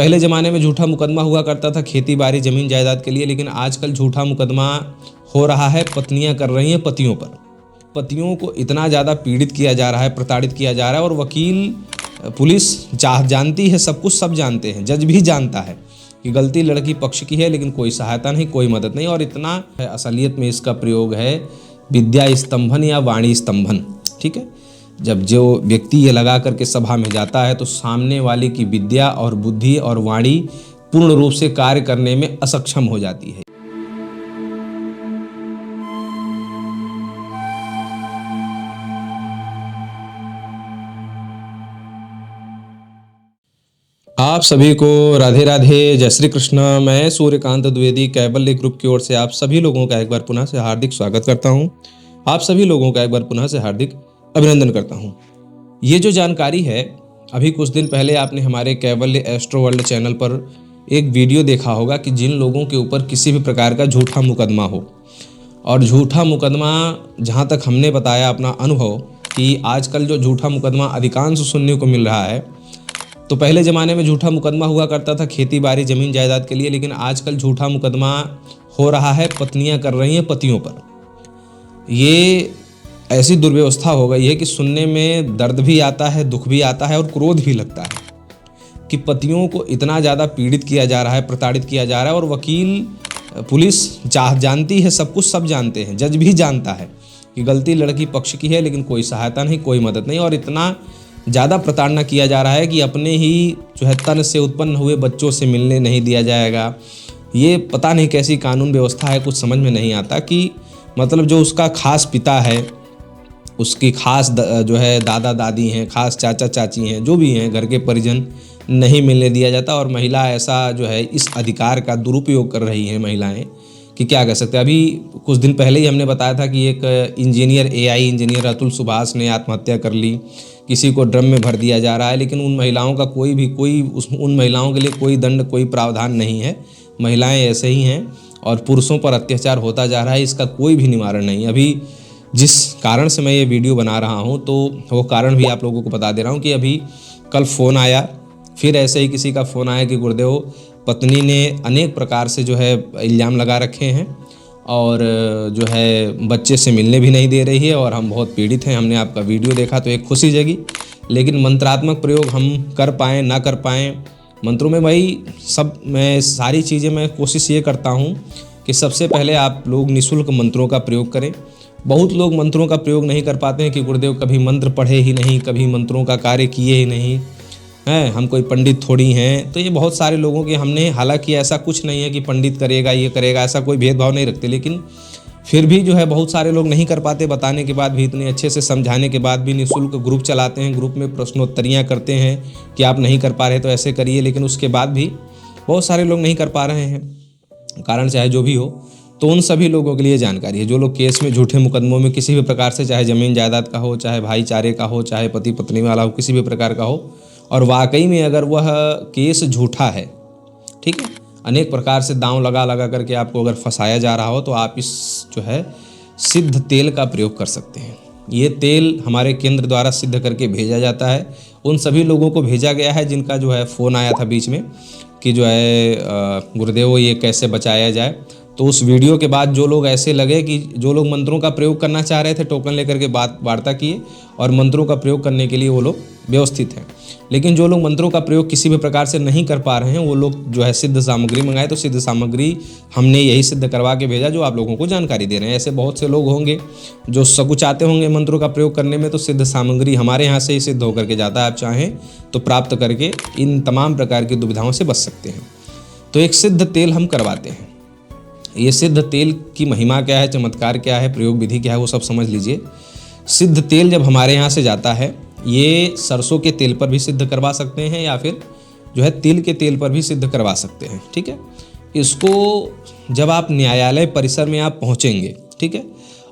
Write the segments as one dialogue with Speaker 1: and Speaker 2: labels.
Speaker 1: पहले ज़माने में झूठा मुकदमा हुआ करता था खेती बाड़ी ज़मीन जायदाद के लिए, लेकिन आजकल झूठा मुकदमा हो रहा है पत्नियां कर रही हैं पतियों पर। पतियों को इतना ज़्यादा पीड़ित किया जा रहा है, प्रताड़ित किया जा रहा है, और वकील पुलिस जानती है, सब कुछ सब जानते हैं, जज भी जानता है कि गलती लड़की पक्ष की है, लेकिन कोई सहायता नहीं, कोई मदद नहीं। और इतना असलियत में इसका प्रयोग है विद्या स्तंभन या वाणी स्तंभन। ठीक है, जब जो व्यक्ति ये लगा करके सभा में जाता है तो सामने वाले की विद्या और बुद्धि और वाणी पूर्ण रूप से कार्य करने में असक्षम हो जाती है। आप सभी को राधे राधे, जय श्री कृष्ण। मैं सूर्यकांत द्विवेदी कैबल्य ग्रुप की ओर से आप सभी लोगों का एक बार पुनः से हार्दिक स्वागत करता हूं। आप सभी लोगों का एक बार पुनः से हार्दिक अभिनंदन करता हूं। ये जो जानकारी है, अभी कुछ दिन पहले आपने हमारे कैबल्य एस्ट्रो वर्ल्ड चैनल पर एक वीडियो देखा होगा कि जिन लोगों के ऊपर किसी भी प्रकार का झूठा मुकदमा हो, और झूठा मुकदमा जहाँ तक हमने बताया अपना अनुभव कि आजकल जो झूठा मुकदमा अधिकांश सुनने को मिल रहा है, तो पहले ज़माने में झूठा मुकदमा हुआ करता था खेती बाड़ी ज़मीन जायदाद के लिए, लेकिन आजकल झूठा मुकदमा हो रहा है पत्नियां कर रही हैं पतियों पर। ये ऐसी दुर्व्यवस्था हो गई है कि सुनने में दर्द भी आता है, दुख भी आता है और क्रोध भी लगता है कि पतियों को इतना ज़्यादा पीड़ित किया जा रहा है, प्रताड़ित किया जा रहा है, और वकील पुलिस जानती है, सब कुछ सब जानते हैं, जज भी जानता है कि गलती लड़की पक्ष की है, लेकिन कोई सहायता नहीं, कोई मदद नहीं। और इतना ज़्यादा प्रताड़ना किया जा रहा है कि अपने ही जो है तन से उत्पन्न हुए बच्चों से मिलने नहीं दिया जाएगा। ये पता नहीं कैसी कानून व्यवस्था है, कुछ समझ में नहीं आता कि मतलब जो उसका खास पिता है, उसकी खास जो है दादा दादी हैं, खास चाचा चाची हैं, जो भी हैं घर के परिजन, नहीं मिलने दिया जाता। और महिला ऐसा जो है इस अधिकार का दुरुपयोग कर रही हैं महिलाएं कि क्या कह सकते हैं। अभी कुछ दिन पहले ही हमने बताया था कि एक engineer, AI engineer Atul Subhash ने आत्महत्या कर ली, किसी को ड्रम में भर दिया जा रहा है, लेकिन उन महिलाओं का उन महिलाओं के लिए कोई दंड, कोई प्रावधान नहीं है। महिलाएं ऐसे ही हैं और पुरुषों पर अत्याचार होता जा रहा है, इसका कोई भी निवारण नहीं। अभी जिस कारण से मैं ये वीडियो बना रहा हूँ, तो वो कारण भी आप लोगों को बता दे रहा हूँ कि अभी कल फ़ोन आया, फिर ऐसे ही किसी का फ़ोन आया कि गुरुदेव, पत्नी ने अनेक प्रकार से जो है इल्ज़ाम लगा रखे हैं और जो है बच्चे से मिलने भी नहीं दे रही है और हम बहुत पीड़ित हैं। हमने आपका वीडियो देखा तो एक खुशी जगी, लेकिन मंत्रात्मक प्रयोग हम कर पाएँ ना कर पाएँ, मंत्रों में भाई सब, मैं सारी चीज़ें मैं कोशिश ये करता हूँ कि सबसे पहले आप लोग निःशुल्क मंत्रों का प्रयोग करें। बहुत लोग मंत्रों का प्रयोग नहीं कर पाते हैं कि गुरुदेव कभी मंत्र पढ़े ही नहीं, कभी मंत्रों का कार्य किए ही नहीं हैं, हम कोई पंडित थोड़ी हैं। तो ये बहुत सारे लोगों के हमने, हालांकि ऐसा कुछ नहीं है कि पंडित करेगा ये करेगा, ऐसा कोई भेदभाव नहीं रखते, लेकिन फिर भी जो है बहुत सारे लोग नहीं कर पाते। बताने के बाद भी, इतने अच्छे से समझाने के बाद भी निःशुल्क ग्रुप चलाते हैं, ग्रुप में प्रश्नोत्तरियाँ करते हैं कि आप नहीं कर पा रहे तो ऐसे करिए, लेकिन उसके बाद भी बहुत सारे लोग नहीं कर पा रहे हैं, कारण चाहे जो भी हो। तो उन सभी लोगों के लिए जानकारी है जो लोग केस में, झूठे मुकदमों में किसी भी प्रकार से, चाहे ज़मीन जायदाद का हो, चाहे भाईचारे का हो, चाहे पति पत्नी वाला हो, किसी भी प्रकार का हो, और वाकई में अगर वह केस झूठा है, ठीक है, अनेक प्रकार से दांव लगा लगा करके आपको अगर फंसाया जा रहा हो, तो आप इस जो है सिद्ध तेल का प्रयोग कर सकते हैं। ये तेल हमारे केंद्र द्वारा सिद्ध करके भेजा जाता है। उन सभी लोगों को भेजा गया है जिनका जो है फ़ोन आया था बीच में कि जो है गुरुदेव ये कैसे बचाया जाए। तो उस वीडियो के बाद जो लोग ऐसे लगे कि जो लोग मंत्रों का प्रयोग करना चाह रहे थे, टोकन लेकर के वार्ता किए और मंत्रों का प्रयोग करने के लिए वो लोग व्यवस्थित हैं। लेकिन जो लोग मंत्रों का प्रयोग किसी भी प्रकार से नहीं कर पा रहे हैं, वो लोग जो है सिद्ध सामग्री मंगाए। तो सिद्ध सामग्री हमने यही सिद्ध करवा के भेजा जो आप लोगों को जानकारी दे रहे हैं। ऐसे बहुत से लोग होंगे जो सकुचाते होंगे मंत्रों का प्रयोग करने में, तो सिद्ध सामग्री हमारे यहाँ से ही सिद्ध होकर के जाता है। आप चाहें तो प्राप्त करके इन तमाम प्रकार की दुविधाओं से बच सकते हैं। तो एक सिद्ध तेल हम करवाते हैं। ये सिद्ध तेल की महिमा क्या है, चमत्कार क्या है, प्रयोग विधि क्या है, वो सब समझ लीजिए। सिद्ध तेल जब हमारे यहाँ से जाता है, ये सरसों के तेल पर भी सिद्ध करवा सकते हैं या फिर जो है तिल के तेल पर भी सिद्ध करवा सकते हैं, ठीक है। इसको जब आप न्यायालय परिसर में आप पहुँचेंगे, ठीक है,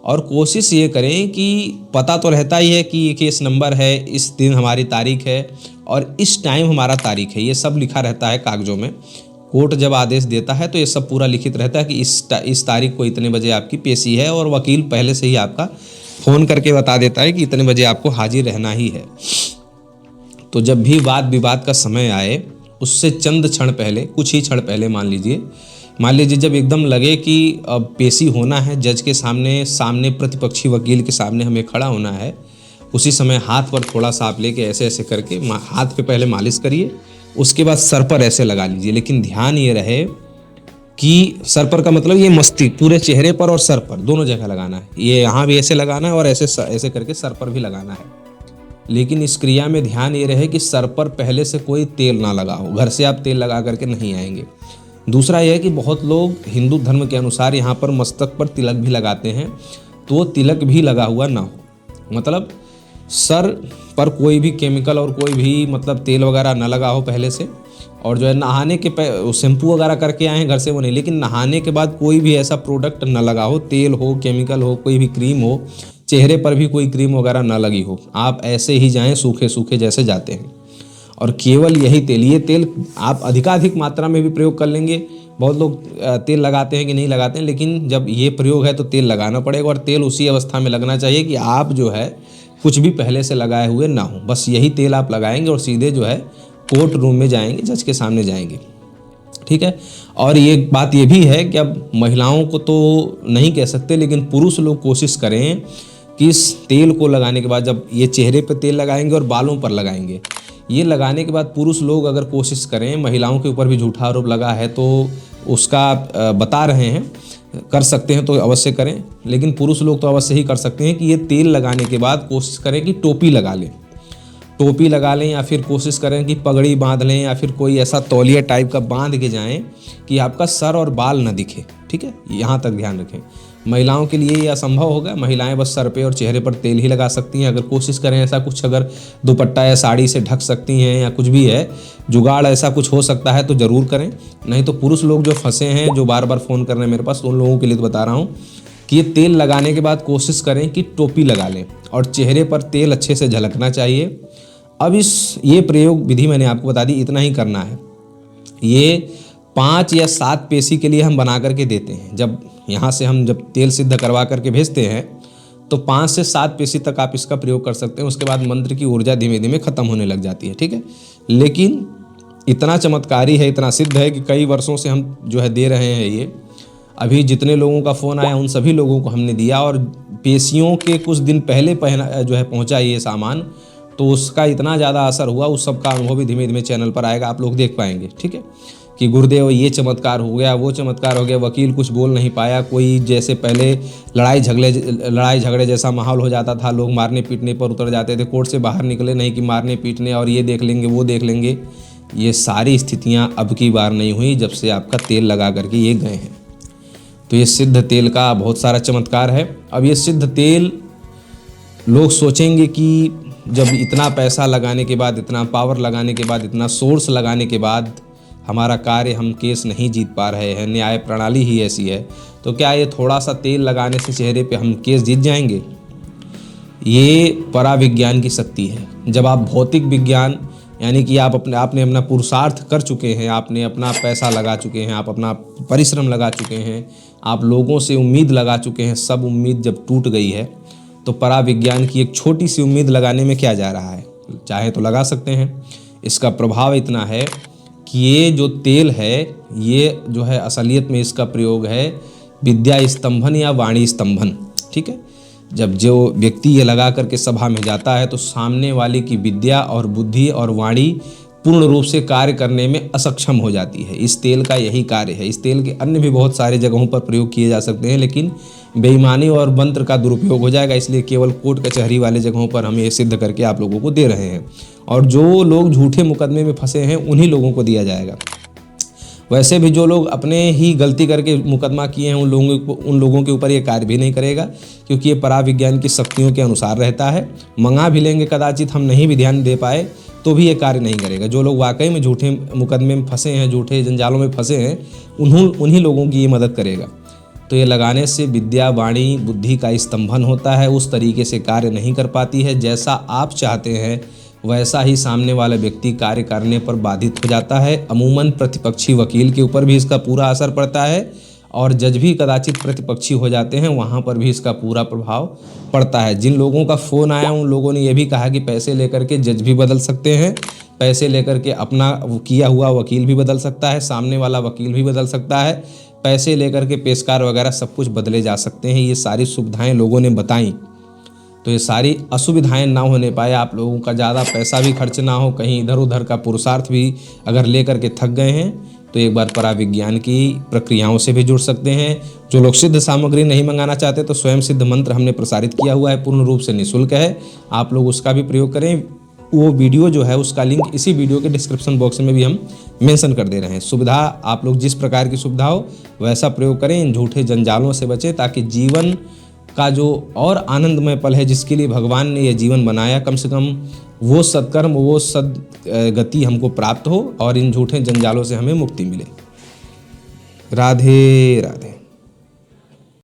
Speaker 1: और कोशिश ये करें कि पता तो रहता ही है कि ये केस नंबर है, इस दिन हमारी तारीख है और इस टाइम हमारा तारीख है, ये सब लिखा रहता है कागजों में। कोर्ट जब आदेश देता है तो ये सब पूरा लिखित रहता है कि इस तारीख को इतने बजे आपकी पेशी है, और वकील पहले से ही आपका फ़ोन करके बता देता है कि इतने बजे आपको हाजिर रहना ही है। तो जब भी वाद विवाद का समय आए उससे चंद क्षण पहले, कुछ ही क्षण पहले मान लीजिए जब एकदम लगे कि अब पेशी होना है जज के सामने, सामने प्रतिपक्षी वकील के सामने हमें खड़ा होना है, उसी समय हाथ पर थोड़ा सा आप लेके ऐसे ऐसे करके हाथ पे पहले मालिश करिए, उसके बाद सर पर ऐसे लगा लीजिए। लेकिन ध्यान ये रहे कि सर पर का मतलब ये मस्तिष्क, पूरे चेहरे पर और सर पर दोनों जगह लगाना है। ये यहाँ भी ऐसे लगाना है और ऐसे ऐसे करके सर पर भी लगाना है। लेकिन इस क्रिया में ध्यान ये रहे कि सर पर पहले से कोई तेल ना लगा हो, घर से आप तेल लगा करके नहीं आएंगे। दूसरा यह है कि बहुत लोग हिंदू धर्म के अनुसार यहाँ पर मस्तक पर तिलक भी लगाते हैं, तो वो तिलक भी लगा हुआ ना हो, मतलब सर पर कोई भी केमिकल और कोई भी मतलब तेल वगैरह ना लगा हो पहले से। और जो है नहाने के शैम्पू वगैरह करके आए हैं घर से वो नहीं, लेकिन नहाने के बाद कोई भी ऐसा प्रोडक्ट ना लगा हो, तेल हो, केमिकल हो, कोई भी क्रीम हो, चेहरे पर भी कोई क्रीम वगैरह ना लगी हो। आप ऐसे ही जाएं सूखे सूखे जैसे जाते हैं, और केवल यही तेल, ये तेल आप अधिकाधिक मात्रा में भी प्रयोग कर लेंगे। बहुत लोग तेल लगाते हैं कि नहीं लगाते हैं, लेकिन जब ये प्रयोग है तो तेल लगाना पड़ेगा, और तेल उसी अवस्था में लगना चाहिए कि आप जो है कुछ भी पहले से लगाए हुए ना हो। बस यही तेल आप लगाएंगे और सीधे जो है कोर्ट रूम में जाएंगे, जज के सामने जाएंगे, ठीक है। और ये बात ये भी है कि अब महिलाओं को तो नहीं कह सकते, लेकिन पुरुष लोग कोशिश करें कि इस तेल को लगाने के बाद, जब ये चेहरे पर तेल लगाएंगे और बालों पर लगाएंगे, ये लगाने के बाद पुरुष लोग अगर कोशिश करें, महिलाओं के ऊपर भी झूठा आरोप लगा है तो उसका बता रहे हैं, कर सकते हैं तो अवश्य करें। लेकिन पुरुष लोग तो अवश्य ही कर सकते हैं कि ये तेल लगाने के बाद कोशिश करें कि टोपी लगा लें, टोपी लगा लें, या फिर कोशिश करें कि पगड़ी बांध लें, या फिर कोई ऐसा तौलिया टाइप का बांध के जाएं कि आपका सर और बाल न दिखे, ठीक है। यहाँ तक ध्यान रखें। महिलाओं के लिए ये असंभव होगा, महिलाएं बस सर पे और चेहरे पर तेल ही लगा सकती हैं। अगर कोशिश करें ऐसा कुछ, अगर दुपट्टा या साड़ी से ढक सकती हैं या कुछ भी है जुगाड़, ऐसा कुछ हो सकता है तो ज़रूर करें। नहीं तो पुरुष लोग जो फंसे हैं, जो बार बार फ़ोन कर रहे हैं मेरे पास, उन लोगों के लिए तो बता रहा हूँ कि ये तेल लगाने के बाद कोशिश करें कि टोपी लगा लें और चेहरे पर तेल अच्छे से झलकना चाहिए। अब ये प्रयोग विधि मैंने आपको बता दी, इतना ही करना है। ये 5 या 7 पेशी के लिए हम बना करके देते हैं। जब यहाँ से हम जब तेल सिद्ध करवा करके भेजते हैं तो 5 से 7 पेशी तक आप इसका प्रयोग कर सकते हैं। उसके बाद मंत्र की ऊर्जा धीमे धीमे खत्म होने लग जाती है, ठीक है। लेकिन इतना चमत्कारी है, इतना सिद्ध है कि कई वर्षों से हम जो है दे रहे हैं। ये अभी जितने लोगों का फ़ोन आया उन सभी लोगों को हमने दिया, और पेशियों के कुछ दिन पहले जो है पहुँचा ये सामान, तो उसका इतना ज़्यादा असर हुआ, उस सब का अनुभव भी धीमे धीमे चैनल पर आएगा, आप लोग देख पाएंगे, ठीक है। कि गुरुदेव ये चमत्कार हो गया, वो चमत्कार हो गया, वकील कुछ बोल नहीं पाया, कोई जैसे पहले लड़ाई झगड़े जैसा माहौल हो जाता था, लोग मारने पीटने पर उतर जाते थे, कोर्ट से बाहर निकले नहीं कि मारने पीटने और ये देख लेंगे वो देख लेंगे। ये सारी स्थितियाँ अब की बार नहीं हुई जब से आपका तेल लगा करके ये गए हैं। तो ये सिद्ध तेल का बहुत सारा चमत्कार है। अब ये सिद्ध तेल लोग सोचेंगे कि जब इतना पैसा लगाने के बाद, इतना पावर लगाने के बाद, इतना सोर्स लगाने के बाद हमारा कार्य, हम केस नहीं जीत पा रहे हैं, न्याय प्रणाली ही ऐसी है, तो क्या ये थोड़ा सा तेल लगाने से चेहरे पे हम केस जीत जाएंगे? ये पराविज्ञान की शक्ति है। जब आप भौतिक विज्ञान, यानी कि आपने अपना पुरुषार्थ कर चुके हैं, आपने अपना पैसा लगा चुके हैं, आप अपना परिश्रम लगा चुके हैं, आप लोगों से उम्मीद लगा चुके हैं, सब उम्मीद जब टूट गई है तो पराविज्ञान की एक छोटी सी उम्मीद लगाने में क्या जा रहा है? चाहे तो लगा सकते हैं। इसका प्रभाव इतना है कि ये जो तेल है, ये जो है असलियत में इसका प्रयोग है विद्या स्तंभन या वाणी स्तंभन, ठीक है। जब जो व्यक्ति ये लगा करके सभा में जाता है तो सामने वाले की विद्या और बुद्धि और वाणी पूर्ण रूप से कार्य करने में असक्षम हो जाती है। इस तेल का यही कार्य है। इस तेल के अन्य भी बहुत सारे जगहों पर प्रयोग किए जा सकते हैं, लेकिन बेईमानी और मंत्र का दुरुपयोग हो जाएगा, इसलिए केवल कोर्ट कचहरी वाले जगहों पर हम ये सिद्ध करके आप लोगों को दे रहे हैं। और जो लोग झूठे मुकदमे में फंसे हैं उन्हीं लोगों को दिया जाएगा। वैसे भी जो लोग अपने ही गलती करके मुकदमा किए हैं उन लोगों के ऊपर ये कार्य भी नहीं करेगा, क्योंकि ये पराविज्ञान की शक्तियों के अनुसार रहता है। मंगा भी लेंगे कदाचित, हम नहीं भी ध्यान दे पाए तो भी ये कार्य नहीं करेगा। जो लोग वाकई में झूठे मुकदमे में फंसे हैं, झूठे जंजालों में फंसे हैं, उन्हीं लोगों की ये मदद करेगा। तो ये लगाने से विद्या, वाणी, बुद्धि का स्तंभन होता है, उस तरीके से कार्य नहीं कर पाती है। जैसा आप चाहते हैं वैसा ही सामने वाला व्यक्ति कार्य करने पर बाधित हो जाता है। अमूमन प्रतिपक्षी वकील के ऊपर भी इसका पूरा असर पड़ता है, और जज भी कदाचित प्रतिपक्षी हो जाते हैं, वहाँ पर भी इसका पूरा प्रभाव पड़ता है। जिन लोगों का फ़ोन आया उन लोगों ने यह भी कहा कि पैसे लेकर के जज भी बदल सकते हैं, पैसे लेकर के अपना किया हुआ वकील भी बदल सकता है, सामने वाला वकील भी बदल सकता है, पैसे लेकर के पेशकार वगैरह सब कुछ बदले जा सकते हैं। ये सारी सुविधाएं लोगों ने बताई, तो ये सारी असुविधाएं ना होने पाए, आप लोगों का ज़्यादा पैसा भी खर्च ना हो, कहीं इधर उधर का पुरुषार्थ भी अगर लेकर के थक गए हैं तो एक बार पराविज्ञान की प्रक्रियाओं से भी जुड़ सकते हैं। जो लोग सिद्ध सामग्री नहीं मंगाना चाहते तो स्वयं सिद्ध मंत्र हमने प्रसारित किया हुआ है, पूर्ण रूप से निःशुल्क है, आप लोग उसका भी प्रयोग करें। वो वीडियो जो है उसका लिंक इसी वीडियो के डिस्क्रिप्शन बॉक्स में भी हम मेंशन कर दे रहे हैं। सुविधा आप लोग जिस प्रकार की सुविधा हो वैसा प्रयोग करें, इन झूठे जंजालों से बचें, ताकि जीवन का जो और आनंदमय पल है जिसके लिए भगवान ने यह जीवन बनाया, कम से कम वो सत्कर्म, वो सद्गति हमको प्राप्त हो और इन झूठे जंजालों से हमें मुक्ति मिले। राधे राधे।